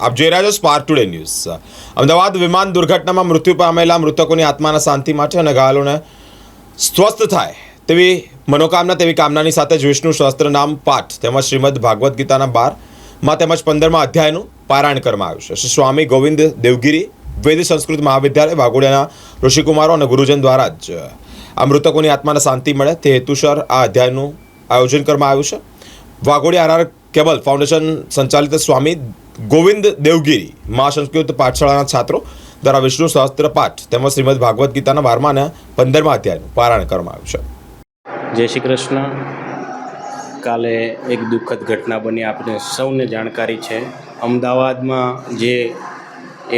આપ જોઈ રહ્યા છો સ્પાર્ક ટુડે ન્યૂઝ। અમદાવાદ વિમાન દુર્ઘટનામાં મૃત્યુ પામેલા મૃતકોની આત્માના શાંતિ માટે અને ઘાયલોને સ્વસ્થ થાય તેવી મનોકામના તેવી કામનાની સાથે જ વિષ્ણુ સહસ્ત્ર નામ પાઠ તેમજ શ્રીમદ ભાગવદ્ ગીતાના 12માં તેમજ 15મા અધ્યાયનું પારાયણ કરવામાં આવ્યું છે। શ્રી સ્વામી ગોવિંદ દેવગીરી વેદ સંસ્કૃત મહાવિદ્યાલય વાઘોડિયાના ઋષિકુમારો અને ગુરુજન દ્વારા જ આ મૃતકોની આત્માને શાંતિ મળે તે હેતુસર આ અધ્યાયનું આયોજન કરવામાં આવ્યું છે। વાઘોડિયા આર કેબલ ફાઉન્ડેશન સંચાલિત સ્વામી ગોવિંદ દેવગીરી મહાસંસ્કૃત પાઠશાળાના છાત્રો દ્વારા વિષ્ણુ સહસ્ત્ર પાઠ તેમજ શ્રીમદ ભાગવદ્ ગીતાના 12મા અને 15મા અધ્યાયનું પારાયણ કરવામાં આવ્યું છે। જય શ્રી કૃષ્ણ। કાલે એક દુઃખદ ઘટના બની, આપણે સૌને જાણકારી છે। અમદાવાદમાં જે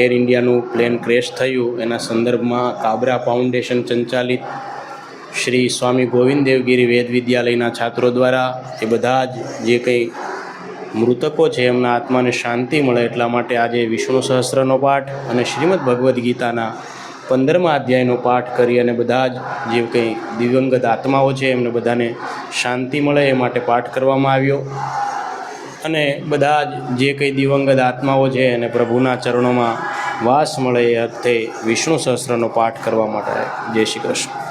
એર ઇન્ડિયાનું પ્લેન ક્રેશ થયું એના સંદર્ભમાં કાબરા ફાઉન્ડેશન સંચાલિત શ્રી સ્વામી ગોવિંદ દેવગીરી વેદ વિદ્યાલયના છાત્રો દ્વારા એ બધા જ જે કંઈ મૃતકો છે એમના આત્માને શાંતિ મળે એટલા માટે આજે વિષ્ણુ સહસ્ત્રનો પાઠ અને શ્રીમદ ભગવદ્ ગીતાના 15મા અધ્યાયનો પાઠ કરી અને બધા જ જે કંઈ દિવંગત આત્માઓ છે એમને બધાને શાંતિ મળે એ માટે પાઠ કરવામાં આવ્યો અને બધા જ જે કંઈ દિવંગત આત્માઓ છે એને પ્રભુના ચરણોમાં વાસ મળે એ અર્થે વિષ્ણુ સહસ્ત્રનો પાઠ કરવા માટે જય શ્રી કૃષ્ણ।